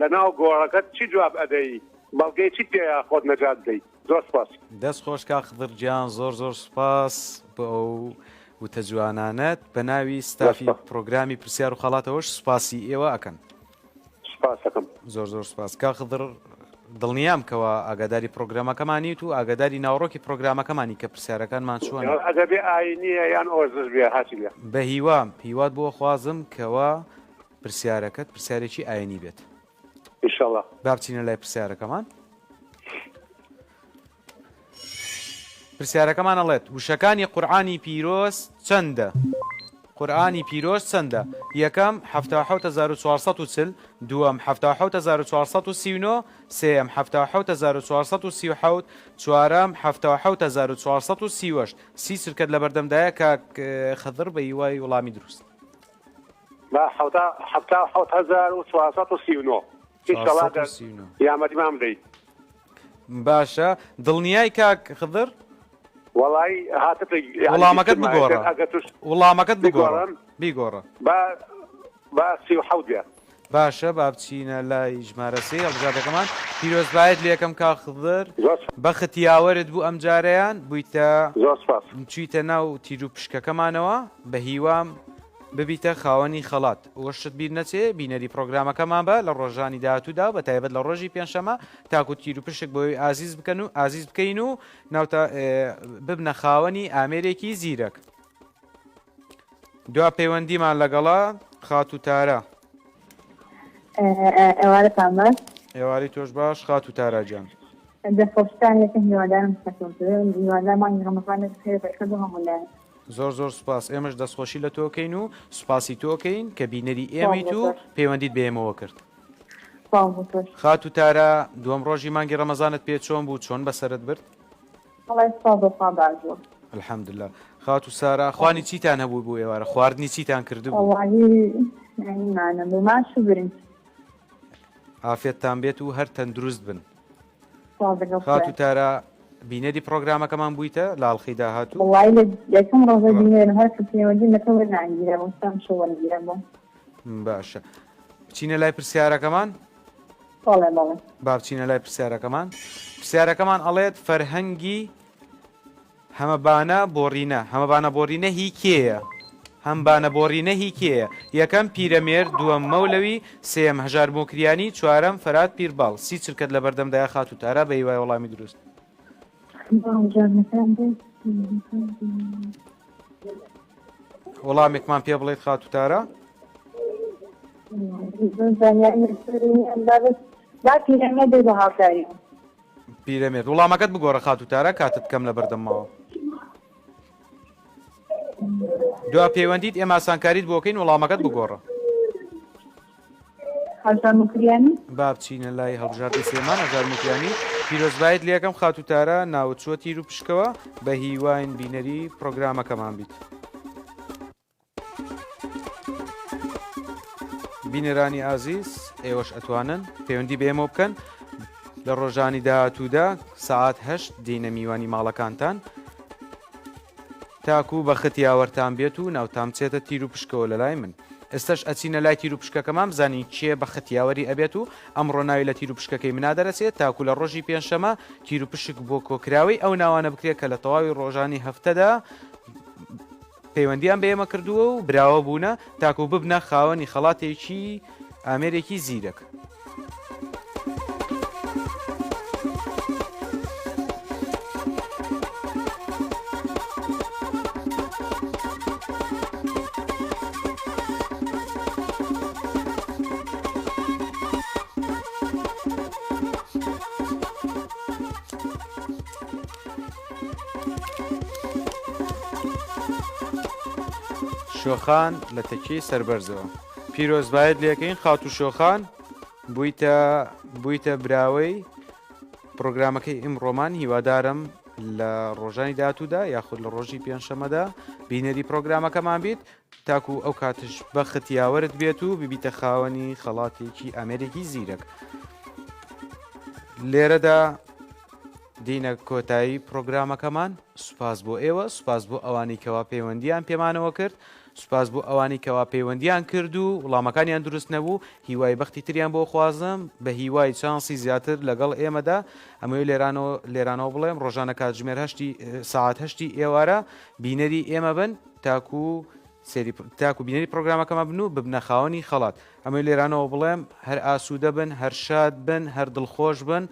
لە ناو گۆڕەکەت چی جواب ئەدەی بەڵگەی چی تێیە خۆت نەجات دەی زۆر سپاس دەست خۆش کا خضر گیان زۆر زۆر سپاس بۆ ئەو وتە جوانانەت بە ناوی ستافی پرۆگرامی پرسیار و خەڵاتەوەش سوپاسی ئێوە ئەکەن سپاسەکەم زۆر زۆر سپاس کا خضر دڵنیام کەەوە ئاگاداری پرۆگرامەکەمانیت و ئاگاداری ناوڕۆکی پرۆگرامەکەمانی کە پرسیارەکانمان چۆن ئەدەبێ ئاینیە یان ئۆرزش بێ هاچی بێ بە هیوام هیوات بۆ خوازم کەەوە پرسیارەکەت پرسیارێکی ئاینی بێت ئینشاءڵڵا با بچینە لای پرسیارەکەمان پرسیارەکەمان ئەڵێت وشەکانی قورئانی پیرۆز چەندە قورئانی پیرۆز چەندە یەکەم 77440 دووەم 77439 سێم 77437 چوارەم 77438 سی سرکەت لە بەردەمدایە کاک خەضر بە هیوای وەڵامی دروست با 77439 یامەتیمان بدەیت باشە دڵنیای کاک خضر وەڵی هاتە وەڵامەکەت بگۆڕە وەڵامەکەت بگۆڕە بیگۆڕە با 37 باشە با بچینە لای ژمارە سێ هەڵبژاردەکەمان پیرۆزبایەت لە یەکەم کاک خضر بە ختیاوەرت بوو ئەم جارەیان بوویتە چویتە ناو تیر و پشکەکەمانەوە بە هیوام ببیتە خاوەنی خەڵات وەشت بیر نەچێ بینەری پرۆگرامەکەمان بە لە ڕۆژانی داهاتوودا بە تایبەت لە ڕۆژی پێنجشەمە تاکو تیر و پشک بۆی ئازیز بکەن و ئازیز بکەین و ناوتە ببنە خاوەنی ئامێرێکی زیرەک دوا پەیوەندیمان لەگەڵا خات و تارە ئێوارەتان باش ئێواری تۆش باش خات و تاراجان دەخۆشتان یەکەم هیوادارم هیوادارمان ڕەمەزانێک خێر بەکرد و هەموولایەن زۆر زۆر سپاس ئێمەش دەستخۆشی لە تۆکەین و سوپاسی تۆکەین کە بینەری ئێمەیت و پەیوەندیت بێمەوە کرد خات و تارە دووەم ڕۆژی مانگی ڕەمەزانت پێ چۆن بوو چۆن بەسەرت برد الحەمدلله خات و سارا خوانی چیتان هەبوو بوو ئێوارە خواردنی چیتان کردبوو ئافێتتان بێت و هەر تەندروست بن خات و تارە بینەری پرۆگرامەکەمان بوویتە لاڵخی داهاتوو یەکەم ڕۆژە بینێن هەر پەیوەندی نەکەوە نانگیرە وەستان شەوەرگیرە بۆ باشە بچینە لای پرسیارەکەمان با بچینە لای پرسیارەکەمان پرسیارەکەمان ئەڵێت فەرهەنگی هەمەبانە بۆڕینە هەمەبانە بۆڕینە هی کێیە هەمبانە بۆڕینە هی کێیە یەکەم پیرەمێر دووەم مەولەوی سێم هەژار بۆکریانی چوارەم فەرات پیرباڵ سی چرکەت لە بەردەمدایە خات و تارە بە هیوای وەڵامی دروست وەڵامێکمان پێ بڵێت خات و تارە پیرەمێرد وەڵامەکەت بگۆڕە خات و تارە کاتت کەم لە بەردەمەوە دوا پەیوەندیت ئێمە ئاسانکاریت بۆکەین وەڵامەکەت بگۆڕە با بچینە لای هەڵبژاردی سێمان هەژار موکریانی پیرۆزبایت لە یەکەم خات و تارە ناوچووە تیر و پشکەوە بە هیواین بینەری پرۆگرامەکەمان بیت بینەرانی ئازیز ئێوەش ئەتوانن پەیوەندی بێمە بکەن لە ڕۆژانی داهاتوودا سەعات 8 دێنە میوانی ماڵەکانتان تاکو بە ختیاوەرتان بێت و ناوتام چێتە تیر و پشکەوە لە لای من ئێستش ئەچینە لای تیر و پشکەکەمان بزانین چیە بە ختیاوەری ئەبێت و ئەمڕۆ ناوی لە تیر و پشکەکەی منادەرەچێت تاکو لە ڕۆژی پێنجشەمە تیر و پشک بۆ کۆکراوی ئەو ناوانە بکرێت کە لە تەواوی ڕۆژانی هەفتەدا پەیوەندیان بێمە کردووە و براوە بوونە تاکو ببنە خاوەنی خەڵاتێکی ئامێرێکی زیرەک شۆخان لە تەکیی سەربەرزەوە پیرۆزبایەت لەکەین خات و شۆخان بوویتە براوەی پرۆگرامەکەی ئیمڕۆمان هیوادارم لە ڕۆژانی داهاتوودا یاخود لە ڕۆژی پێنجشەمەدا بینەری پرۆگرامەکەمان بیت تاکو ئەو کاتش بە ختیاوەرت بێت و ببیتە خاوەنی خەڵاتێکی ئامێرێکی زیرەک لێرەدا دینە کۆتایی پرۆگرامەکەمان. سوپاس بۆ ئێوە، سوپاس بۆ ئەوانی کەوا پەیوەندیان پێمانەوە کرد، سوپاس بۆ ئەوانی کەوا پەیوەندیان کرد و وڵامەکانیان دروست نەبوو. هیوای بەختی تریان بۆ خوازم بە هیوای چانسی زیاتر لەگەڵ ئێمەدا. ئەمەوێ لێرانەوە بڵێم ڕۆژانە کاتژمێر ساعات 8 ئێوارە بینەری ئێمە بن تاکو بینەری پرۆگرامەکەمە بن و ببنە خاوەنی خەڵات. ئەمە لێرانەوە بڵێم هەر ئاسوودە بن، هەر شاد بن، هەر دڵخۆش بن.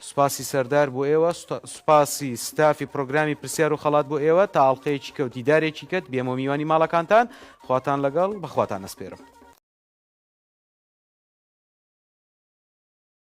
سوپاسی سەردار بۆ ئێوە، سوپاسی ستافی پرۆگرامی پرسیار و خەڵات بۆ ئێوە تا ئاڵلقەیەکی کەوتی دارێکی کەت بێمە میوانی ماڵەکانتان خواتان لەگەڵ بەخواتان ئەسپێرم.